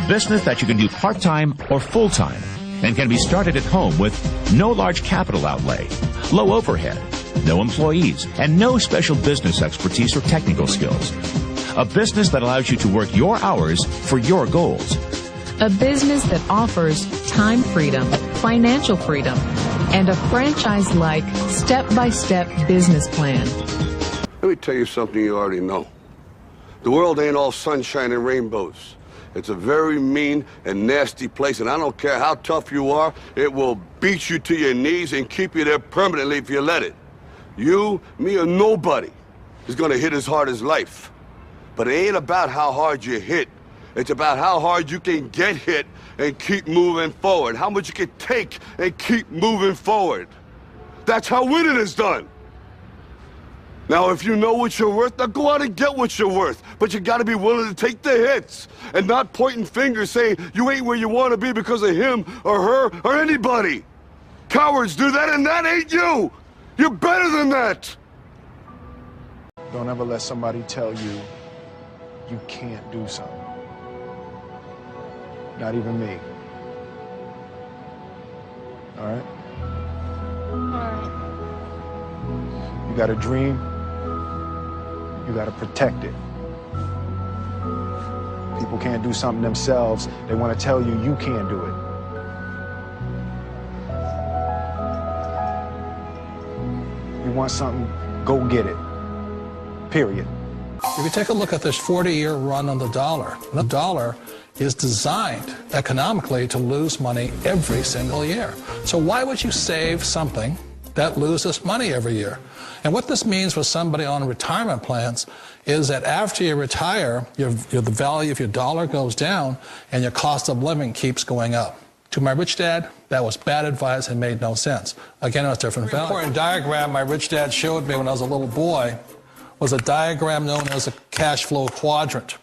A business that you can do part-time or full-time and can be started at home with no large capital outlay, low overhead, no employees, and no special business expertise or technical skills. A business that allows you to work your hours for your goals. A business that offers time freedom, financial freedom, and a franchise-like, step-by-step business plan. Let me tell you something you already know. The world ain't all sunshine and rainbows. It's a very mean and nasty place, and I don't care how tough you are, it will beat you to your knees and keep you there permanently if you let it. You, me, or nobody is gonna hit as hard as life. But it ain't about how hard you hit. It's about how hard you can get hit and keep moving forward. How much you can take and keep moving forward. That's how winning is done. Now, if you know what you're worth, now go out and get what you're worth. But you gotta be willing to take the hits and not pointing fingers saying you ain't where you wanna be because of him or her or anybody. Cowards do that, and that ain't you. You're better than that. Don't ever let somebody tell you you can't do something. Not even me. All right? All right. You got a dream, you got to protect it. People can't do something themselves. They want to tell you you can't do it. You want something, go get it. Period. If you take a look at this 40-year run on the dollar is designed economically to lose money every single year. So why would you save something that loses money every year? And what this means for somebody on retirement plans is that after you retire, the value of your dollar goes down and your cost of living keeps going up. To my rich dad, that was bad advice and made no sense. Again, it was different value. An important diagram my rich dad showed me when I was a little boy was a diagram known as a cash flow quadrant.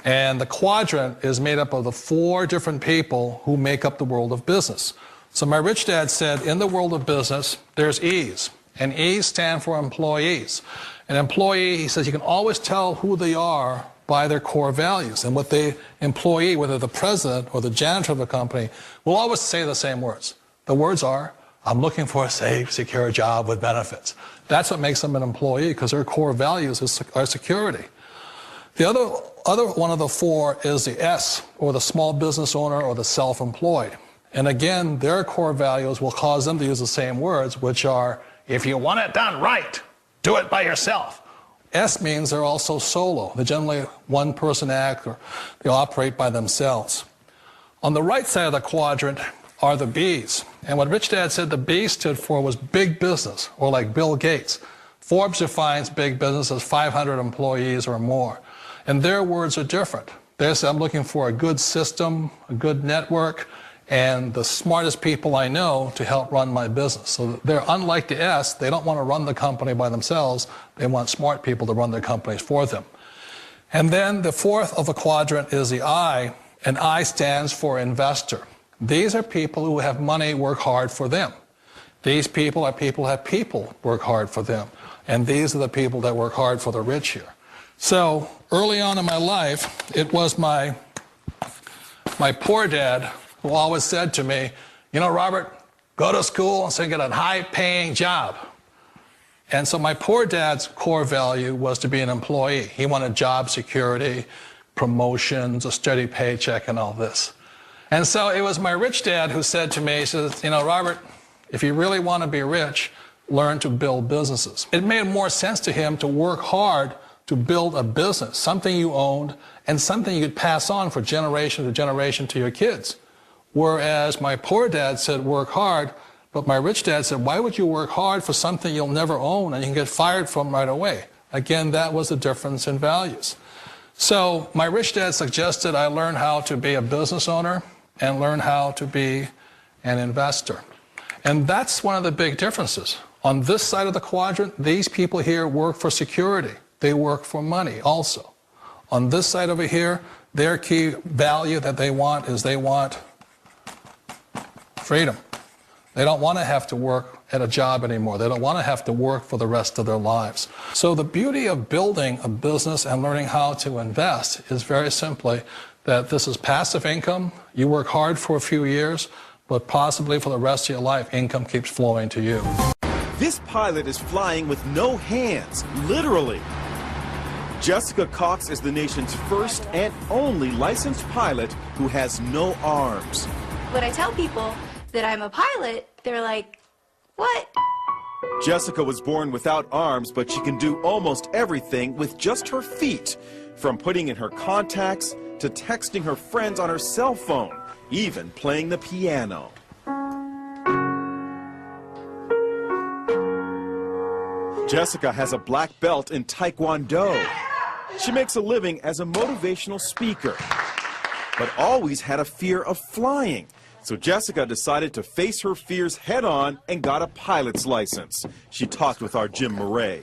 And the quadrant is made up of the 4 different people who make up the world of business. So my rich dad said, in the world of business, there's E's. And E's stand for employees. An employee, he says, you can always tell who they are by their core values. And what the employee, whether the president or the janitor of the company, will always say the same words. The words are, I'm looking for a safe, secure job with benefits. That's what makes them an employee, because their core values are security. The other one of the 4 is the S, or the small business owner or the self-employed. And again, their core values will cause them to use the same words, which are, if you want it done right, do it by yourself. S means they're also solo. They're generally one-person act, or they operate by themselves. On the right side of the quadrant are the B's. And what Rich Dad said the B stood for was big business, or like Bill Gates. Forbes defines big business as 500 employees or more. And their words are different. They say, I'm looking for a good system, a good network, and the smartest people I know to help run my business. So they're unlike the S. They don't want to run the company by themselves. They want smart people to run their companies for them. And then the 4th of the quadrant is the I, and I stands for investor. These are people who have money work hard for them. These people are people who have people work hard for them. And these are the people that work hard for the rich here. So early on in my life, it was my poor dad who always said to me, you know, Robert, go to school and so get a high-paying job. And so my poor dad's core value was to be an employee. He wanted job security, promotions, a steady paycheck, and all this. And so it was my rich dad who said to me, he says, you know, Robert, if you really want to be rich, learn to build businesses. It made more sense to him to work hard to build a business, something you owned and something you could pass on for generation to generation to your kids. Whereas my poor dad said work hard, but my rich dad said, why would you work hard for something you'll never own and you can get fired from right away? Again, that was the difference in values. So my rich dad suggested I learn how to be a business owner and learn how to be an investor. And that's one of the big differences. On this side of the quadrant, these people here work for security. They work for money also. On this side over here, their key value that they want is they want freedom. They don't want to have to work at a job anymore. They don't want to have to work for the rest of their lives. So the beauty of building a business and learning how to invest is very simply that this is passive income. You work hard for a few years, but possibly for the rest of your life, income keeps flowing to you. This pilot is flying with no hands, literally. Jessica Cox is the nation's first and only licensed pilot who has no arms. When I tell people that I'm a pilot, they're like, what? Jessica was born without arms, but she can do almost everything with just her feet, from putting in her contacts to texting her friends on her cell phone, even playing the piano. Jessica has a black belt in Taekwondo. She makes a living as a motivational speaker, but always had a fear of flying. So Jessica decided to face her fears head-on and got a pilot's license. She talked with our Jim Murray.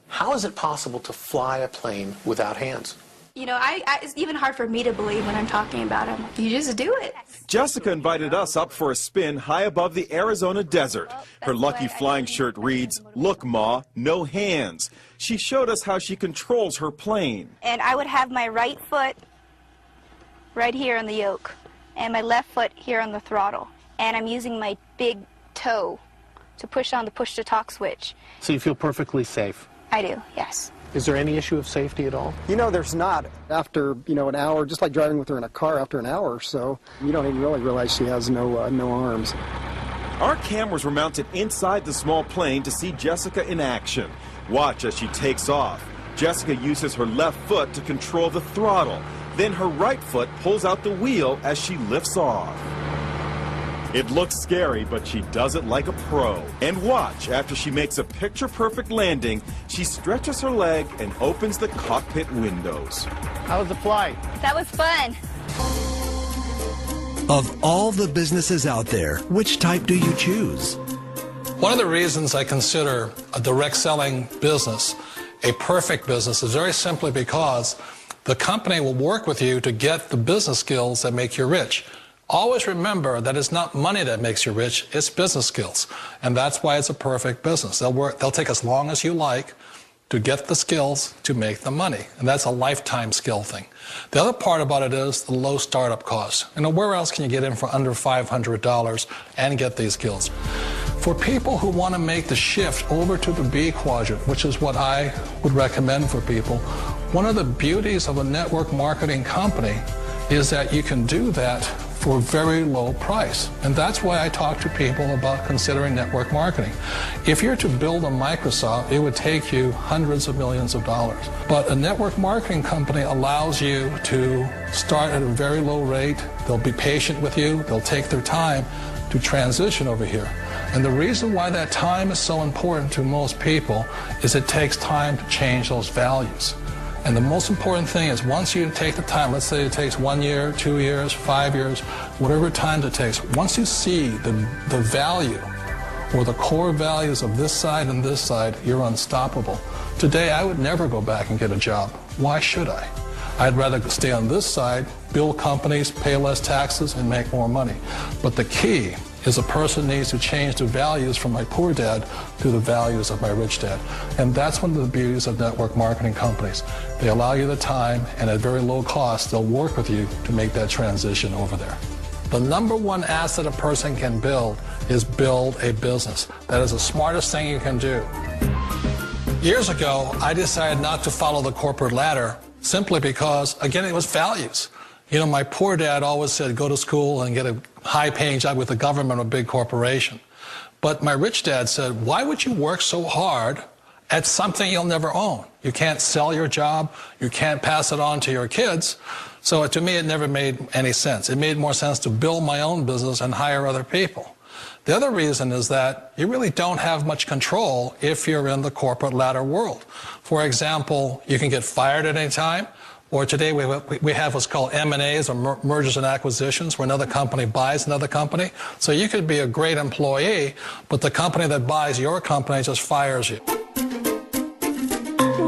How is it possible to fly a plane without hands? You know, it's even hard for me to believe when I'm talking about them. You just do it. Jessica invited us up for a spin high above the Arizona desert. Her lucky flying shirt reads, "Look, Ma, no hands." She showed us how she controls her plane. And I would have my right foot right here on the yoke, and my left foot here on the throttle. And I'm using my big toe to push on the push-to-talk switch. So you feel perfectly safe? I do, yes. Is there any issue of safety at all? You know, there's not. After, an hour, just like driving with her in a car, after an hour or so, you don't even really realize she has no arms. Our cameras were mounted inside the small plane to see Jessica in action. Watch as she takes off. Jessica uses her left foot to control the throttle. Then her right foot pulls out the wheel as she lifts off. It looks scary, but she does it like a pro. And watch, after she makes a picture-perfect landing, she stretches her leg and opens the cockpit windows. How was the flight? That was fun. Of all the businesses out there, which type do you choose? One of the reasons I consider a direct selling business a perfect business is very simply because the company will work with you to get the business skills that make you rich. Always remember that it's not money that makes you rich, it's business skills. And that's why it's a perfect business. They'll take as long as you like to get the skills to make the money. And that's a lifetime skill thing. The other part about it is the low startup cost. Where else can you get in for under $500 and get these skills? For people who want to make the shift over to the B quadrant, which is what I would recommend for people, one of the beauties of a network marketing company is that you can do that for a very low price. And that's why I talk to people about considering network marketing. If you're to build a Microsoft, it would take you hundreds of millions of dollars. But a network marketing company allows you to start at a very low rate. They'll be patient with you. They'll take their time to transition over here. And the reason why that time is so important to most people is it takes time to change those values. And the most important thing is once you take the time, let's say it takes 1 year, 2 years, 5 years, whatever time it takes, once you see the value or the core values of this side and this side, you're unstoppable. Today, I would never go back and get a job. Why should I? I'd rather stay on this side, build companies, pay less taxes, and make more money. But the key is a person needs to change the values from my poor dad to the values of my rich dad. And that's one of the beauties of network marketing companies. They allow you the time, and at very low cost, they'll work with you to make that transition over there. The number one asset a person can build is build a business. That is the smartest thing you can do. Years ago, I decided not to follow the corporate ladder simply because, again, it was values. My poor dad always said, go to school and get a high-paying job with the government or a big corporation. But my rich dad said, why would you work so hard at something you'll never own? You can't sell your job. You can't pass it on to your kids. So to me, it never made any sense. It made more sense to build my own business and hire other people. The other reason is that you really don't have much control if you're in the corporate ladder world. For example, you can get fired at any time. Or today we have what's called M&As, or mergers and acquisitions, where another company buys another company. So you could be a great employee, but the company that buys your company just fires you.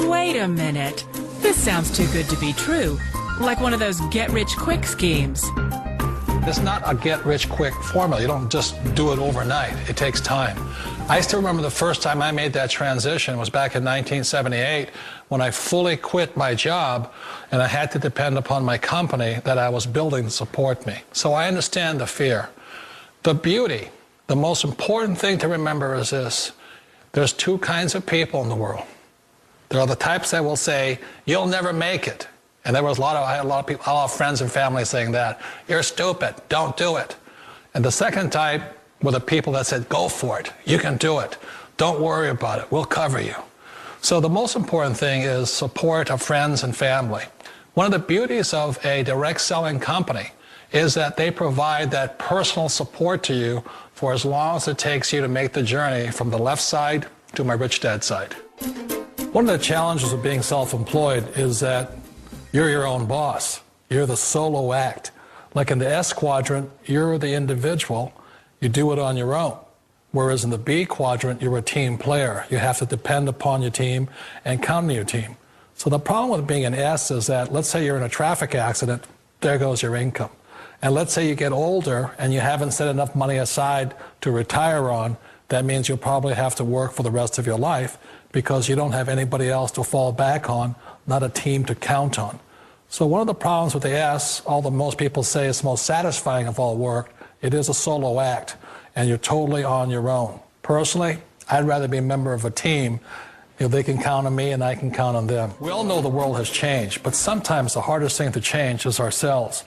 Wait a minute. This sounds too good to be true. Like one of those get-rich-quick schemes. It's not a get-rich-quick formula. You don't just do it overnight. It takes time. I still remember the first time I made that transition was back in 1978 when I fully quit my job and I had to depend upon my company that I was building to support me. So I understand the fear. The beauty, the most important thing to remember is this. There's two kinds of people in the world. There are the types that will say, you'll never make it. And I had a lot of people, a lot of friends and family saying that. You're stupid, don't do it. And the second type were the people that said, go for it, you can do it. Don't worry about it, we'll cover you. So the most important thing is support of friends and family. One of the beauties of a direct selling company is that they provide that personal support to you for as long as it takes you to make the journey from the left side to my rich dad side. One of the challenges of being self-employed is that you're your own boss. You're the solo act. Like in the S quadrant, you're the individual. You do it on your own. Whereas in the B quadrant, you're a team player. You have to depend upon your team and count on your team. So the problem with being an S is that, let's say you're in a traffic accident, there goes your income. And let's say you get older and you haven't set enough money aside to retire on, that means you'll probably have to work for the rest of your life because you don't have anybody else to fall back on, not a team to count on. So one of the problems with the S, although most people say it's the most satisfying of all work, it is a solo act, and you're totally on your own. Personally, I'd rather be a member of a team. They can count on me and I can count on them. We all know the world has changed, but sometimes the hardest thing to change is ourselves.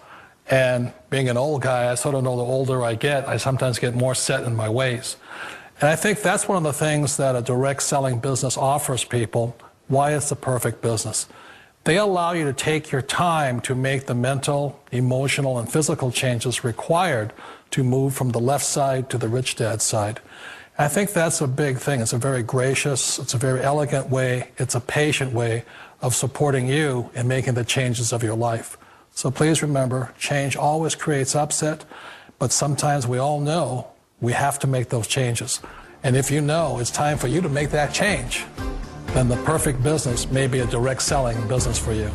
And being an old guy, I sort of know the older I get, I sometimes get more set in my ways. And I think that's one of the things that a direct selling business offers people, why it's the perfect business. They allow you to take your time to make the mental, emotional, and physical changes required to move from the left side to the rich dad side. I think that's a big thing. It's a very gracious, it's a very elegant way, it's a patient way of supporting you in making the changes of your life. So please remember, change always creates upset, but sometimes we all know we have to make those changes. And if you know it's time for you to make that change, then the perfect business may be a direct selling business for you.